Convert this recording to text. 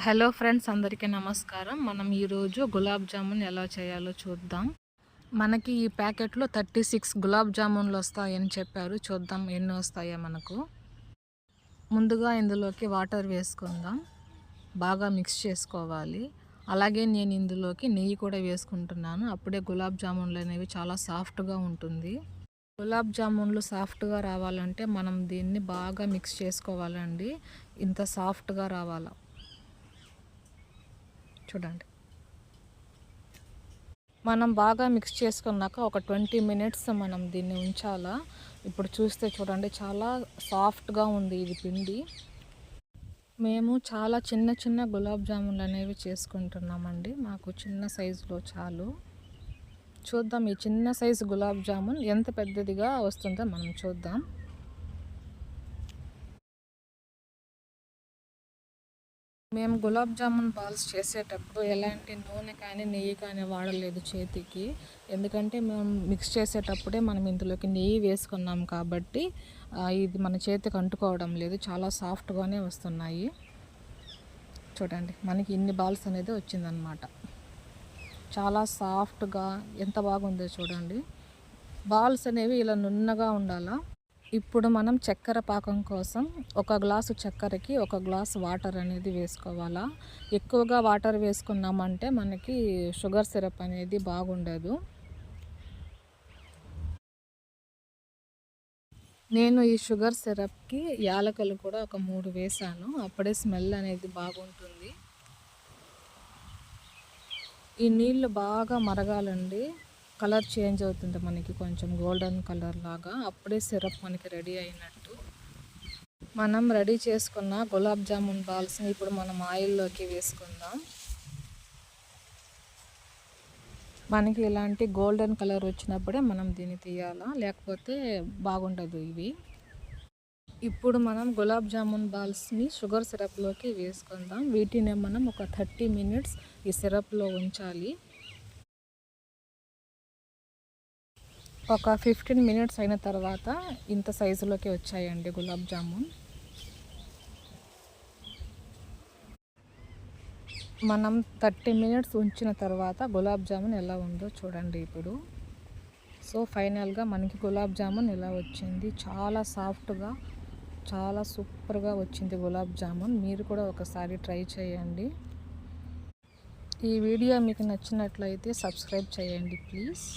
Hello friends, అందరికీ నమస్కారం. మనం ఈరోజు గులాబ్ జామున్ ఎలా చేయాలో చూద్దాం. మనకి ఈ ప్యాకెట్లో 36 గులాబ్ జామున్లు వస్తాయని చెప్పారు. చూద్దాం ఎన్ని వస్తాయో మనకు. ముందుగా ఇందులోకి వాటర్ వేసుకుందాం, బాగా మిక్స్ చేసుకోవాలి. అలాగే నేను ఇందులోకి నెయ్యి కూడా వేసుకుంటున్నాను. అప్పుడే గులాబ్ జామున్లు అనేవి చాలా సాఫ్ట్గా ఉంటుంది. గులాబ్ జామున్లు సాఫ్ట్గా రావాలంటే మనం దీన్ని బాగా మిక్స్ చేసుకోవాలండి. ఇంత సాఫ్ట్గా రావాలా చూడండి. మనం బాగా మిక్స్ చేసుకున్నాక ఒక 20 మినిట్స్ మనం దీన్ని ఉంచాలా. ఇప్పుడు చూస్తే చూడండి, చాలా సాఫ్ట్గా ఉంది ఇది పిండి. మేము చాలా చిన్న చిన్న గులాబ్ జామున్లు అనేవి చేసుకుంటున్నామండి. మాకు చిన్న సైజులో చాలు. చూద్దాం ఈ చిన్న సైజు గులాబ్ జామున్ ఎంత పెద్దదిగా వస్తుందో మనం చూద్దాం. మేము గులాబ్ జామున్ బాల్స్ చేసేటప్పుడు ఎలాంటి నూనె కానీ నెయ్యి కానీ వాడలేదు చేతికి. ఎందుకంటే మేము మిక్స్ చేసేటప్పుడే మనం ఇందులోకి నెయ్యి వేసుకున్నాం కాబట్టి ఇది మన చేతికి అంటుకోవడం లేదు. చాలా సాఫ్ట్గానే వస్తున్నాయి. చూడండి, మనకి ఇన్ని బాల్స్ అనేది వచ్చిందనమాట. చాలా సాఫ్ట్గా ఎంత బాగుందో చూడండి. బాల్స్ అనేవి ఇలా నున్నగా ఉండాలా. ఇప్పుడు మనం చక్కెర పాకం కోసం ఒక గ్లాసు చక్కెరకి ఒక గ్లాసు వాటర్ అనేది వేసుకోవాలా. ఎక్కువగా వాటర్ వేసుకున్నామంటే మనకి షుగర్ సిరప్ అనేది బాగుండదు. నేను ఈ షుగర్ సిరప్కి యాలకులు కూడా ఒక 3 వేసాను. అప్పుడే స్మెల్ అనేది బాగుంటుంది. ఈ నీళ్ళు బాగా మరగాలండి. కలర్ చేంజ్ అవుతుంది మనకి, కొంచెం గోల్డెన్ కలర్ లాగా. అప్పుడే సిరప్ మనకి రెడీ అయినట్టు. మనం రెడీ చేసుకున్న గులాబ్ జామున్ బాల్స్ని ఇప్పుడు మనం ఆయిల్లోకి వేసుకుందాం. మనకి ఇలాంటి గోల్డెన్ కలర్ వచ్చినప్పుడే మనం దీన్ని తీయాలా, లేకపోతే బాగుండదు ఇవి. ఇప్పుడు మనం గులాబ్ జామున్ బాల్స్ని షుగర్ సిరప్లోకి వేసుకుందాం. వీటిని మనం ఒక 30 మినిట్స్ ఈ సిరప్లో ఉంచాలి. ఒక 15 మినిట్స్ అయిన తర్వాత ఇంత సైజులోకి వచ్చాయండి గులాబ్ జామున్. మనం 30 మినిట్స్ ఉంచిన తర్వాత గులాబ్ జామున్ ఎలా ఉందో చూడండి ఇప్పుడు. సో ఫైనల్గా మనకి గులాబ్ జామున్ ఇలా వచ్చింది. చాలా సాఫ్ట్గా, చాలా సూపర్గా వచ్చింది గులాబ్ జామున్. మీరు కూడా ఒకసారి ట్రై చేయండి. ఈ వీడియో మీకు నచ్చినట్లయితే సబ్స్క్రైబ్ చేయండి ప్లీజ్.